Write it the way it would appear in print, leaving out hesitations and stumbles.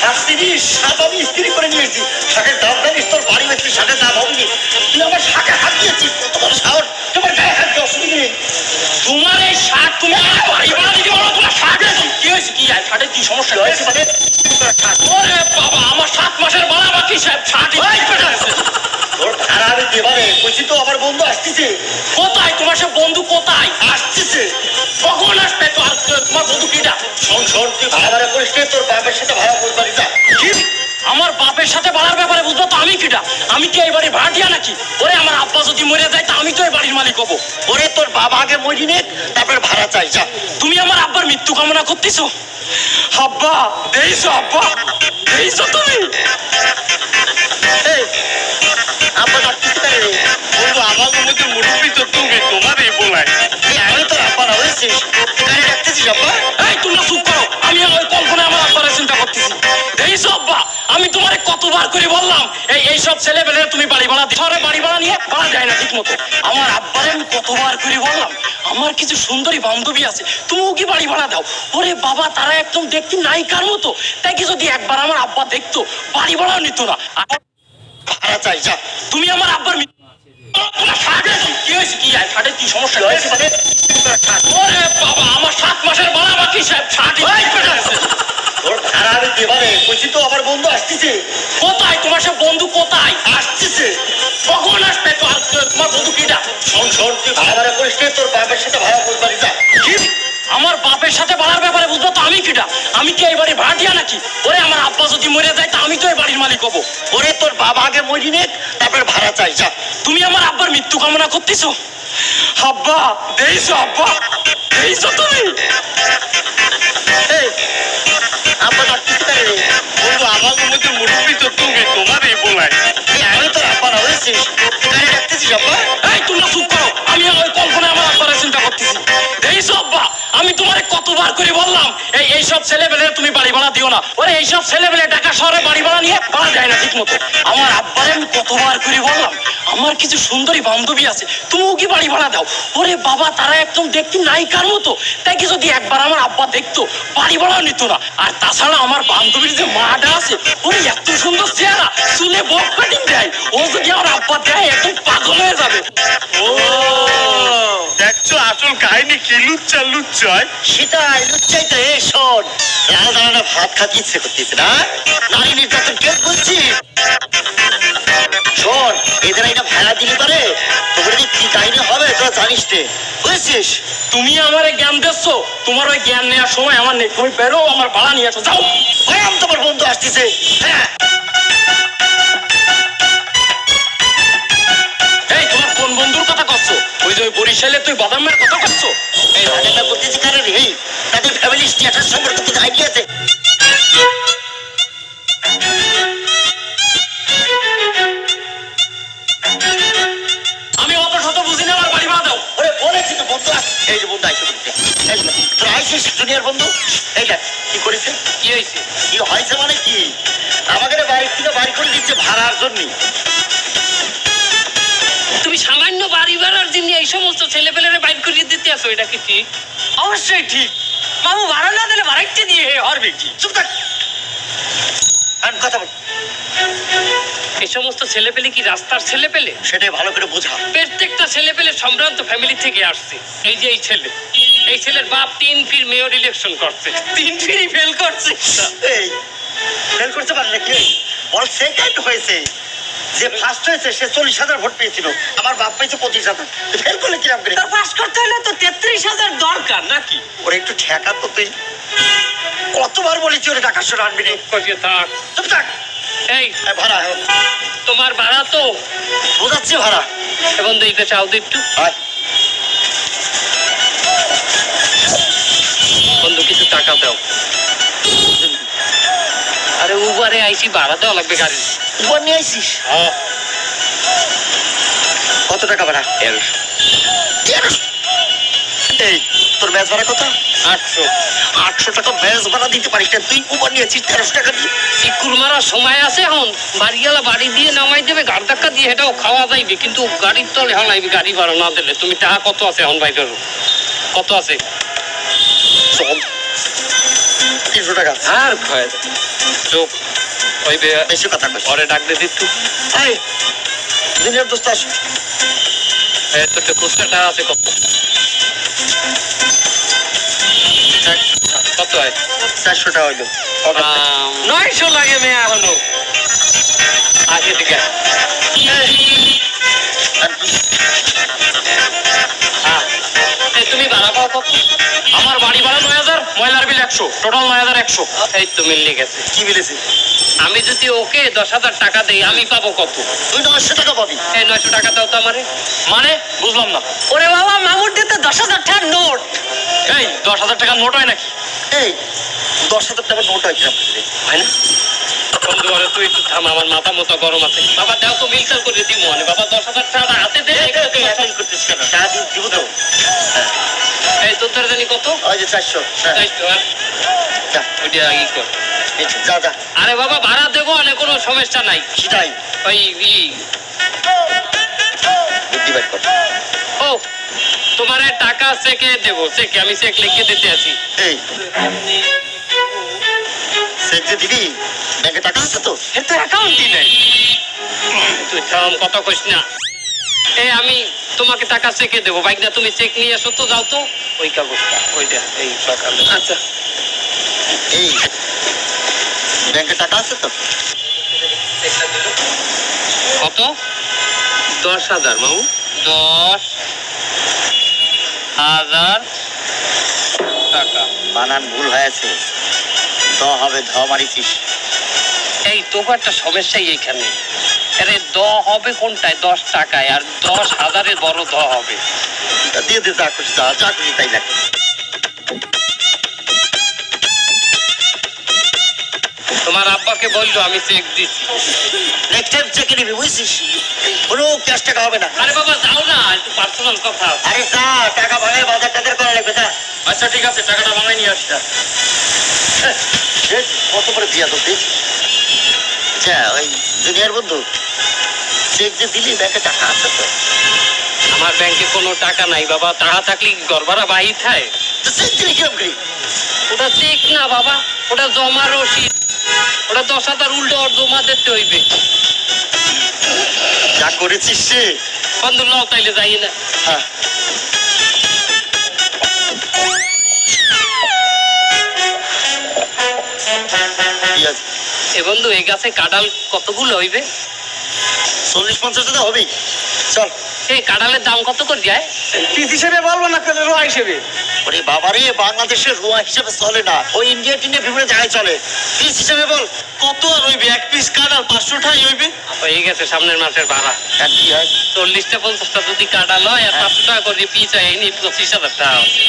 শাক চিনিস? শাক আমি স্ত্রি করে নিয়েছি। শাকের দাম জানিস? তোর বাড়ি বেশি শাকের দাম হয়নি। তুই আমার শাকে হাত দিয়েছিস, কত বড় সাহস! তোমার গায়ে হাত দিয়ে অসুবিধা নেই। তোমার এই শাক তুমি বাড়ি ভাড়া দিতে পারো? তোমার শাক কি হয়েছে? কি শাকের কি সমস্যা হয়েছে? মানে ওরে বাবা, আমার 7 মাসের ভাড়া বাকি, শাক তোর ভাড়া আমি দেবারে বলছি তো, আমার বন্ধু আসতেছে। কোথায় তোমার সে বন্ধু? কোথায় আসতেছে? কখন আসবে? তো তোমার বন্ধু কিটা? শোন শোন, তুই ভাড়া ভাড়া করিস নে, তোর বাপের সাথে ভাড়া করবার যা। কি? আমার বাপের সাথে ভাড়ার ব্যাপারে বুঝবো তো আমি কিটা? আমি কি এই বাড়ির ভাড়াটিয়া নাকি? ওরে আমার আব্বা যদি মরে যায় তা আমি তো এই বাড়ির মালিক হবো। ওরে তোর বাবা আগে মরি নে, তারপর ভাড়া চাই যা। তুমি আমার আব্বার মৃত্যু কামনা করতেছো? আব্বা দেইছো? আব্বা দেইছো তুমি? আব্বা ডাকতেছে তাই রে? বন্ধু আমার মধ্যে মুরব্বী তো তুমি, তোমারই বলাই। আমি তোর আব্বা না, হয়েছিস? কারে ডাকতেছিস আব্বা? এই তোমরা চুপ করো, আমি ওই কল্পনায় আমার আব্বারে চিন্তা করতেছি। দেইছো আব্বা, আমি তোমারে কতবার করে বললাম এইসব ছেলেবেলে তুমি বাড়ি ভাড়া শহরে বাড়ি ভাড়া নিয়ে ভাড়া যায় না ঠিক মতো। আমার আব্বারে আমি কতবার করে বললাম আমার কিছু সুন্দরী বান্ধবী আছে, তুমিও কি বাড়ি ভাড়া দাও। ওরে বাবা, তারা একদম দেখতে নায়িকার মতো। তাই কি যদি একবার আমার আব্বা দেখতো, বাড়ি ভাড়াও নিত না। ভাড়া চাই যা। তুমি আমার আব্বার তোমার শাকের কি হয়েছে? কি শাকের কি সমস্যা হয়েছে? মানে ওরে বাবা, আমার 7 মাসের ভাড়া বাকি, শাক তোর ভাড়া আমি দেবারে বলছি তো, আমার বন্ধু আসতেছে। কোথায় তোমার সে বন্ধু? কোথায় আসতেছে? কখন আসবে? তো তোমার বন্ধু কিটা? শোন শোন, তুই ভাড়া ভাড়া করিস নে, তোর বাপের সাথে ভাড়া করবার যা। কি? আমার বাপের সাথে ভাড়ার ব্যাপারে বুঝবো তো আমি কিটা? আমি কি এই বাড়ির ভাড়াটিয়া নাকি? ওরে আমার আব্বা যদি মরে যায় তা আমি তো এই বাড়ির মালিক হবো। ওরে তোর বাবা আগে মরি নে, তারপর ভাড়া চাই যা। তুমি আমার আব্বার মৃত্যু কামনা করতেছো? আব্বা দেইছো? আব্বা দেইছো তুমি? আব্বা ডাকতেছে তাই রে? বন্ধু আমার মধ্যে মুরব্বী তো তুমি, তোমারই বলাই। আমি তোর আব্বা না, হয়েছিস? কারে ডাকতেছিস আব্বা? এই তোমরা চুপ করো, আমি ওই কল্পনায় আমার আব্বারে চিন্তা করতেছি। দেইছো আব্বা, আমি তোমারে কতবার করে বললাম এইসব ছেলেবেলে তুমি বাড়ি ভাড়া দিও না। ওরে এইসব ছেলেবেলে ঢাকা শহরে বাড়ি ভাড়া নিয়ে ভাড়া যায় না ঠিক মতো। আমার আব্বারে আমি কতবার করে বললাম আমার কিছু সুন্দরী বান্ধবী আছে, তুমিও কি বাড়ি ভাড়া দাও। ওরে বাবা, তারা একদম দেখতে নায়িকার মতো। তাই কি যদি একবার আমার আব্বা দেখতো, বাড়ি ভাড়াও নিত না। আর তাছাড়া আমার বান্ধবীর যে মাটা আছে, ওরে এত সুন্দর চেহারা, চুলে বক কাটিং দেয়। ও যদি আমার আব্বা দেয় একদম পাগল হয়ে যাবে। ও দেখছো আসল কাহিনী কি লুচ্চা লুচ্চয়। সেটাই লুচ্চাইতে। শোন, লাল দানা ভাত খাতে ইচ্ছে করতেছে না? নারী নির্যাতন কেউ বলছি? শোন, এদের এটা ভাড়া দিলে পারে তোর কি কাহিনী হবে তোরা জানিস নে, বুঝছিস? তুমি আমার জ্ঞান দিচ্ছ, তোমার ওই জ্ঞান নেওয়ার সময় আমার নেই। তুমি বেরো, আমার ভাড়া নিয়ে আসো, যাও। ভয়াম তোমার বন্ধু আসতেছে। হ্যাঁ, এই তোমার কোন বন্ধুর কথা করছো? ওই যে ওই বরিশালে তুই বাদামের কথা করছো? এই রাজাটা করতেছি কারে রে? এই তাদের ফ্যামিলি স্ট্যাটাস সম্পর্কে কিছু আইডিয়া আছে? আমি অত শত বুঝি না, আমার বাড়ি ভাড়া দাও। ওরে বলেছি তো বন্ধু এই যে বন্ধু আইসে করতে। তোর আইসিস জুনিয়র বন্ধু, এইটা কি করেছে? কি হয়েছে? কি হয়েছে মানে কি? আমাদের বাড়ি থেকে বাড়ি করে দিচ্ছে ভাড়ার জন্য। তুমি সামান্য বাড়ি ভাড়ার জন্য এই সমস্ত ছেলেপেলেরে বাইর করিয়ে দিতে আসো, এটা কি ঠিক? অবশ্যই ঠিক। মামু ভাড়া না দিলে ভাড়াইতে দিয়ে হরবে কি? চুপ থাক, আমি কথা বল। এই সমস্ত ছেলেপেলে কি রাস্তার ছেলেপেলে? সেটাই ভালো করে বোঝা। প্রত্যেকটা ছেলেপেলে সম্ভ্রান্ত ফ্যামিলি থেকে আসছে। এই যে এই ছেলের বাপ 3 ফির মেয়র ইলেকশন করছে, 3 ফিরই ফেল করছে। এই ফেল করতে পারে নাকি? বল সেকেন্ড হয়েছে, যে ফার্স্ট হয়েছে সে 40,000 ভোট পেয়েছিল, আমার বাপ পেয়েছে 25,000। ফেল করলে কিরাম করে? তার পাস করতে হলে তো 33,000 দরকার নাকি? ওরে একটু ঠেকা তো তুই। কতবার বলেছি ওরে টাকা শোনা আনবি রে। কইতে থাক। চুপ থাক। এই ভাড়া তোমার ভাড়া তো বোঝাচ্ছি, ভাড়া এখন দেখতে চাও তো একটু আয়। বন্ধু কিছু টাকা দাও। আরে উবারে আইসি, ভাড়া দেওয়া লাগবে গাড়ি। উপর নিয়ে আইসিস? কত টাকা ভাড়া? 1300। এই তোর ব্যাস ভাড়া কত? 800। 800 টাকা ব্যাস ভাড়া দিতে পারিস না তুই? উপর নিয়েছিস 1300 টাকা দিয়ে। চিকুর মারার সময় আছে এখন, বাড়িওয়ালা বাড়ি দিয়ে নামাই দেবে, গাড় ধাক্কা দিয়ে এটাও খাওয়া যাইবে, কিন্তু গাড়ির তলে হালাইবে গাড়ি ভাড়া না দিলে। তুমি টাকা কত আছে এখন ভাই করো? কত আছে? চল 300 টাকা। আর চুপ ওই বেশি কথা কইস পরে ডাক দে দিতু এই দিনের দোস্ত আসো তোর তো খুচরাটা আছে কত কত হয় 400 টাকা হইলো 900 লাগে মেয়া হলো আগে দিকে তুমি ভাড়া পাও কত? আমার বাড়ি ভাড়া 9000, ময়লার বিল 100, টোটাল 9100। এই তো মিললে গেছে। কি মিলেছে আমি যদি ওকে 10,000 টাকা দেই আমি পাবো কত? তুই 900 টাকা পাবি এই 900 টাকা দাও তো আমারে। মানে বুঝলাম না। ওরে বাবা মামুর দিতে 10,000 টাকার নোট। এই 10,000 টাকার নোট হয় নাকি? এই 10,000 টাকা নোট হয় কিনা হয় না? বন্ধু বলে তুই একটু থাম, আমার মাথা মতো গরম আছে। বাবা দাও তো মিলচাল করে দিব মানে। বাবা 10,000 টাকা হাতে দে। এখন করতেছিস কেন টাকা দিব তো এই তোর জানি কত? ওই যে 400 হ্যাঁ, 400 আর যা ওইটা আগে কর। এই যা যা আরে বাবা ভাড়া দেবো মানে কোনো সমস্যা নাই। সেটাই ওই বুদ্ধি বের কর ও তোমার টাকা চেকে দেবো। চেকে আমি চেক লিখে দিতে আছি। এই চেক যে দিবি ব্যাংকে টাকা আছে তো এর তো অ্যাকাউন্টই নেই। তুই থাম, কথা কইস না। এই আমি তোমাকে টাকা চেকে দেবো। বাইক না তুমি চেক নিয়ে এসো তো, যাও তো ওই কাগজটা ওইটা এই সকালে। আচ্ছা এই ব্যাংকে টাকা আছে তো কত? 10,000 মামু। 10,000 টাকা। বানান ভুল হয়েছে দ হবে ধ মারিছিস এই তবু একটা সমস্যাই এইখানে। আরে দ হবে কোনটায়? 10 টাকায়, আর 10,000-এর বড় দ হবে। তা দিয়ে দে যা খুশি যা খুশি তাই লাগে তোমার আব্বাকে বললো আমি চেক দিচ্ছি। নেক্সট টাইম চেকে নিবি বুঝছিস কোনো ক্যাশ টাকা হবে না আরে বাবা যাও না, একটু পার্সোনাল কথা আছে। আরে যা টাকা ভাঙে বাজার টাজার করা লাগবে যা আচ্ছা ঠিক আছে, টাকাটা ভাঙাই নিয়ে আসি। কত করে দিয়া তো দেখি আচ্ছা ওই জুনিয়র বন্ধু চেক যে দিলি ব্যাংকে টাকা আছে তো আমার ব্যাংকে কোনো টাকা নাই বাবা। টাকা থাকলে ঘর ভাড়া বাহির খায়। তো চেক দিলি কিরম করি ওটা চেক না বাবা, ওটা জমা রসিদ। ওটা 10,000 উল্টো আর জমা দিতে হইবে। যা করেছিস সে বন্ধু লও তাইলে যাই না। হ্যাঁ ঠিক আছে এ বন্ধু এই গাছে কাঁঠাল কতগুলো হইবে? 40-50 টাকা হবেই চল এই কাঁঠালের দাম কত করে যায়? পিস হিসেবে বলবো না, রোয়া হিসেবে। ওরে বাবারে বাংলাদেশের রুয়া হিসেবে চলে না ওই ইন্ডিয়া টিন্ডিয়া বিভিন্ন জায়গায় চলে পিস হিসেবে বল কত আর হইবে? এক পিস কাঁঠাল 500 টাকাই হইবে। হয়ে গেছে সামনের মাসের ভাড়া। আর কি হয় 40টা 50টা যদি কাঁঠাল হয় আর 500 টাকা করে পিস হয়, এই নিয়ে 25,000 টাকা আছে।